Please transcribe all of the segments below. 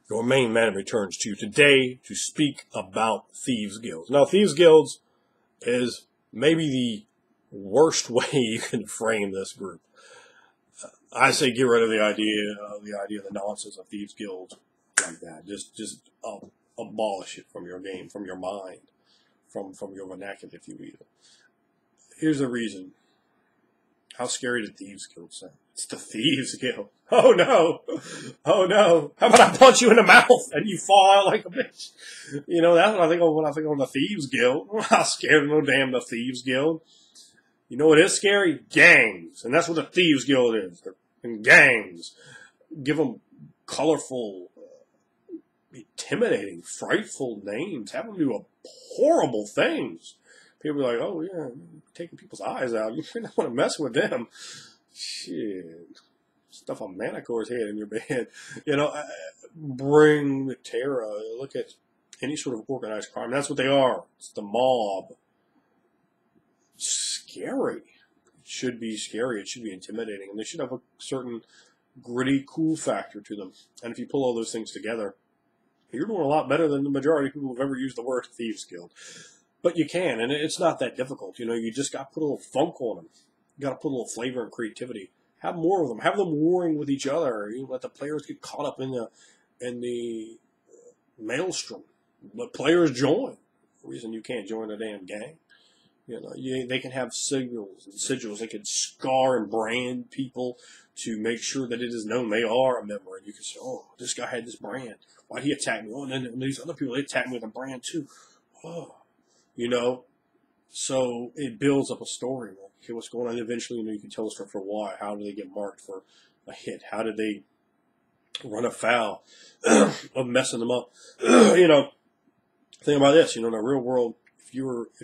Your main man returns to you today to speak about Thieves Guilds. Now, Thieves Guilds is maybe the worst way you can frame this group. I say get rid of the idea of the nonsense of Thieves Guilds like that. Just abolish it from your game, from your mind, from your vernacular, if you will. Here's the reason. How scary did Thieves Guild sound? It's the Thieves Guild. Oh no! Oh no! How about I punch you in the mouth and you fall out like a bitch? You know, that's what I think of when I think of the Thieves Guild. I'm not scared of no damn the Thieves Guild. You know what is scary? Gangs. And that's what the Thieves Guild is. They're in gangs. Give them colorful, intimidating, frightful names. Have them do horrible things. People are like, oh yeah, taking people's eyes out. You don't want to mess with them. Shit. Stuff a manicore's head in your bed. You know, bring the terror. Look at any sort of organized crime. That's what they are. It's the mob. Scary. It should be scary. It should be intimidating. And they should have a certain gritty, cool factor to them. And if you pull all those things together, you're doing a lot better than the majority of people who've ever used the word Thieves Guild. But you can, and it's not that difficult. You know, you just got to put a little funk on them. You got to put a little flavor and creativity. Have more of them. Have them warring with each other. You let the players get caught up in the maelstrom. Let players join. The reason you can't join a damn gang. You know, they can have signals and sigils. They can scar and brand people to make sure that it is known they are a member. And you can say, oh, this guy had this brand. Why'd he attack me? Oh, and then these other people, they attacked me with a brand too. Oh. You know, so it builds up a story. Like, okay, what's going on? Eventually, you know, you can tell the story for why. How do they get marked for a hit? How did they run afoul of messing them up? You know, think about this. You know, in the real world, if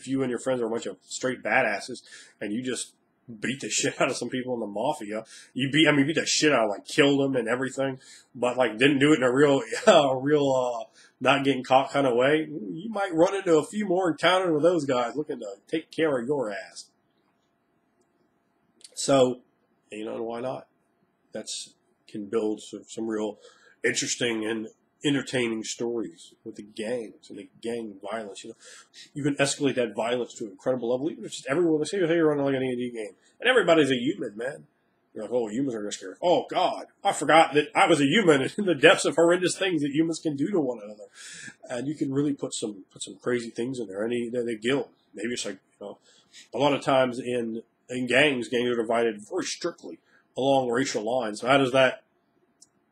you and your friends are a bunch of straight badasses and you just beat the shit out of some people in the mafia, you beat the shit out, like killed them and everything, but like didn't do it in a real not getting caught kind of way, you might run into a few more encounters with those guys looking to take care of your ass. So, you know, why not? That's can build some real interesting and entertaining stories with the gangs and the gang violence. You know, you can escalate that violence to an incredible level. Even if just everyone, let's say you're running like an AD&D game, and everybody's a human, man. You're like, oh, humans are scary. Oh, God, I forgot that I was a human in the depths of horrendous things that humans can do to one another. And you can really put some crazy things in there. And they guild. Maybe it's like, you know, a lot of times in gangs are divided very strictly along racial lines. So how does that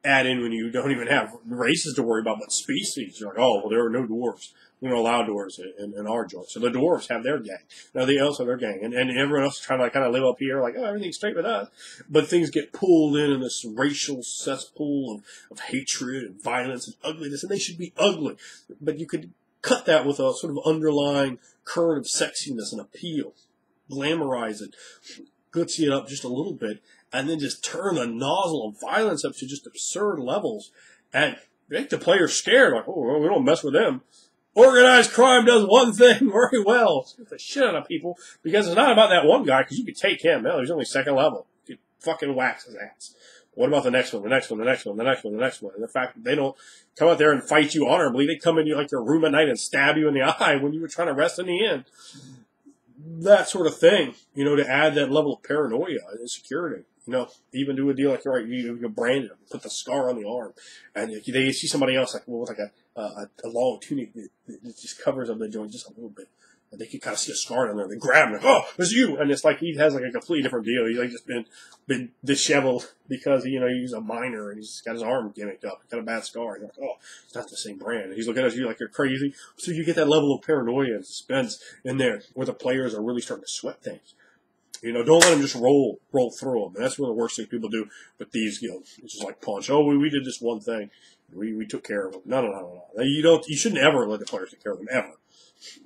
add in when you don't even have races to worry about, but species? You're like, oh, well, there are no dwarves. We don't allow dwarves in our joint. So the dwarves have their gang. Now they also have their gang. And everyone else is trying to like, kind of live up here, like, oh, everything's straight with us. But things get pulled in this racial cesspool of hatred and violence and ugliness. And they should be ugly. But you could cut that with a sort of underlying current of sexiness and appeal. Glamorize it. Glitzy it up just a little bit. And then just turn the nozzle of violence up to just absurd levels. And make the players scared. Like, oh, well, we don't mess with them. Organized crime does one thing very well. It's the shit out of people. Because it's not about that one guy, because you could take him. No, he's only second level. You could fucking wax his ass. What about the next one, the next one, the next one, the next one, the next one? And the fact that they don't come out there and fight you honorably, they come in you like your room at night and stab you in the eye when you were trying to rest in the inn. That sort of thing, you know, to add that level of paranoia and insecurity. You know, even do a deal like, right, you brand them, put the scar on the arm, and they see somebody else like, well, with like a long tunic that just covers up the joint just a little bit, and they can kind of see a scar on there. They grab him, like, oh, it's you, and it's like he has like a completely different deal. He's like just been disheveled because he's a miner and he's got his arm gimmicked up, got a bad scar. You're like, oh, it's not the same brand. And he's looking at you like you're crazy. So you get that level of paranoia and suspense in there where the players are really starting to sweat things. You know, don't let them just roll through them. And that's one of the worst things people do with these guilds. It's just like punch. Oh, we did this one thing. We took care of them. No. You shouldn't ever let the players take care of them, ever.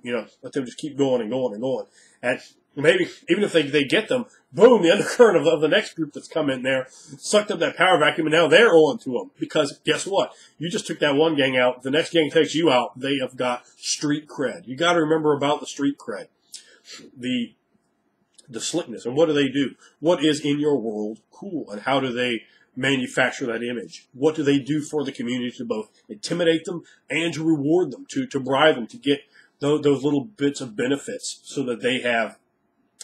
You know, let them just keep going and going and going. And maybe, even if they get them, boom, the undercurrent of the next group that's come in there sucked up that power vacuum, and now they're on to them. Because guess what? You just took that one gang out. The next gang takes you out. They have got street cred. You got to remember about the street cred. The slickness. And what do? What is in your world cool? And how do they manufacture that image? What do they do for the community to both intimidate them and to reward them, to bribe them, to get those little bits of benefits so that they have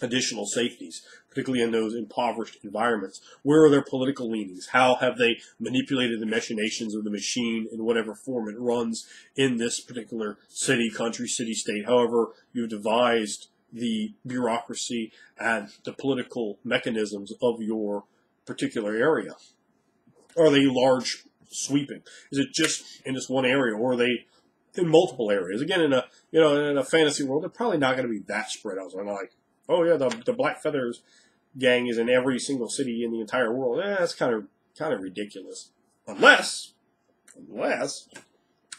additional safeties, particularly in those impoverished environments? Where are their political leanings? How have they manipulated the machinations of the machine in whatever form it runs in this particular city, country, city-state, however you've devised the bureaucracy and the political mechanisms of your particular area? Are they large, sweeping? Is it just in this one area, or are they in multiple areas? Again, in a fantasy world, they're probably not going to be that spread out. So I'm like, oh yeah, the Black Feathers gang is in every single city in the entire world. That's kind of ridiculous, unless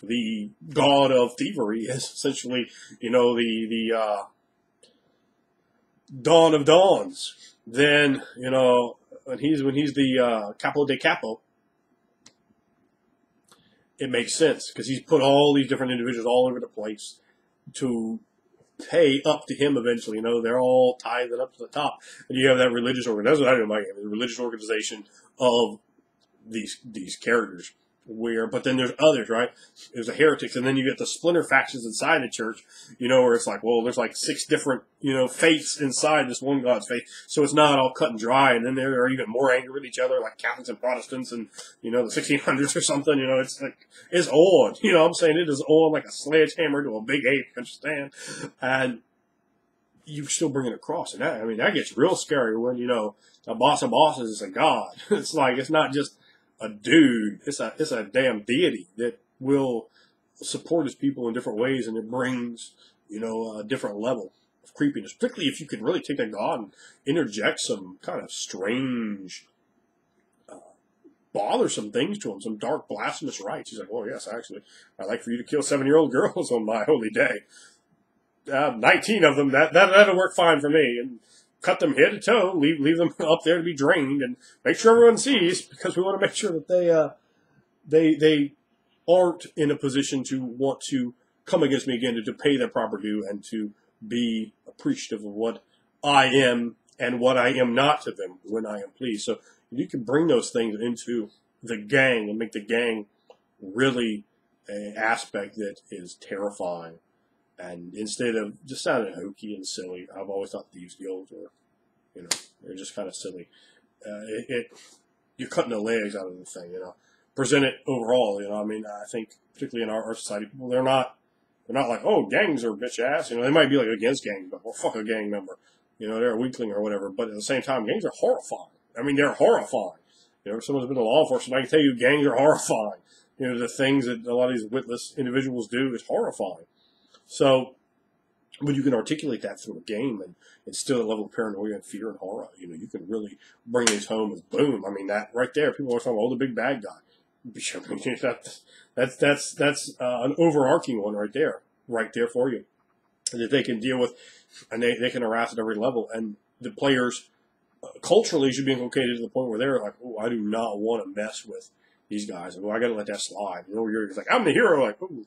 the god of thievery is essentially, the Dawn of Dawns. Then, when he's the Capo de Capo, it makes sense, because he's put all these different individuals all over the place to pay up to him eventually. They're all tithing up to the top. And you have that religious organization. That's what I do in my game, the religious organization of these characters. But then there's others, right? There's the heretics, and then you get the splinter factions inside the church, where it's like, well, there's like 6 different, faiths inside this one God's faith, so it's not all cut and dry, and then they're even more angry with each other, like Catholics and Protestants, and, the 1600s or something, it's like, it's on, I'm saying it is on like a sledgehammer to a big ape, understand? And you still bring it across, and that gets real scary when, a boss of bosses is a god. It's like, it's not just a dude, it's a damn deity that will support his people in different ways, and it brings, a different level of creepiness, particularly if you can really take that god and interject some kind of strange, bothersome things to him, some dark, blasphemous rites. He's like, oh yes, actually, I'd like for you to kill 7-year-old girls on my holy day. 19 of them, that'll work fine for me. And cut them head to toe, leave them up there to be drained, and make sure everyone sees, because we want to make sure that they aren't in a position to want to come against me again, to pay their proper due, and to be appreciative of what I am and what I am not to them when I am pleased. So you can bring those things into the gang and make the gang really an aspect that is terrifying. And instead of just sounding hokey and silly, I've always thought Thieves Guilds were, they're just kind of silly. You're cutting the legs out of the thing, Present it overall, I think particularly in our society, people, they're not like, oh, gangs are bitch ass. They might be like against gangs, but well, fuck a gang member. They're a weakling or whatever. But at the same time, gangs are horrifying. They're horrifying. If someone's been in law enforcement, I can tell you gangs are horrifying. The things that a lot of these witless individuals do is horrifying. So, but you can articulate that through a game and instill a level of paranoia and fear and horror. You can really bring these home as boom. That right there, people are talking about, oh, the big bad guy. That's an overarching one right there for you, that they can deal with, and they can harass at every level. And the players culturally should be inculcated to the point where they're like, oh, I do not want to mess with these guys. I got to let that slide. You're like, I'm the hero. Like, ooh,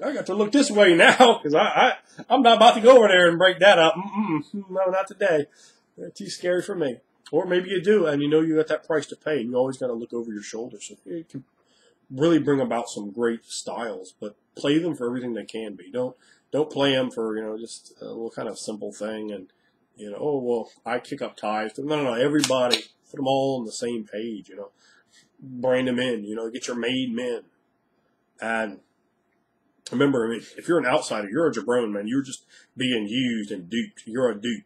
I got to look this way now, because I'm not about to go over there and break that up. No, not today. They're too scary for me. Or maybe you do, and you got that price to pay, and you always got to look over your shoulder. So it can really bring about some great styles, but play them for everything they can be. Don't play them for just a little kind of simple thing, and oh well, I kick up ties. No. Everybody, put them all on the same page. Brand them in. Get your made men, and remember, if you're an outsider, you're a jabron, man. You're just being used and duped. You're a dupe.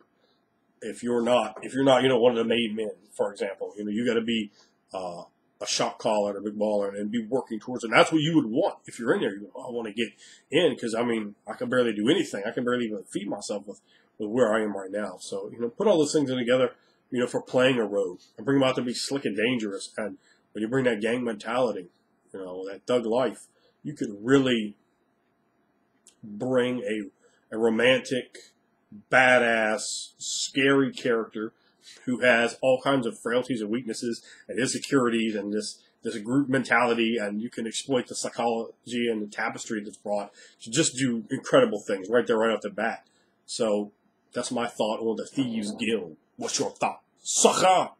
If you're not, one of the made men, for example, you got to be a shot caller, a big baller, and be working towards it. And that's what you would want if you're in there. You go, oh, I want to get in, because I can barely do anything. I can barely even feed myself with where I am right now. So put all those things in together, for playing a rogue, and bring them out to be slick and dangerous. And when you bring that gang mentality, that thug life, you could really bring a romantic, badass, scary character who has all kinds of frailties and weaknesses and insecurities and this group mentality, and you can exploit the psychology and the tapestry that's brought to just do incredible things right there, right off the bat. So that's my thought on the Thieves Guild. What's your thought, sucker?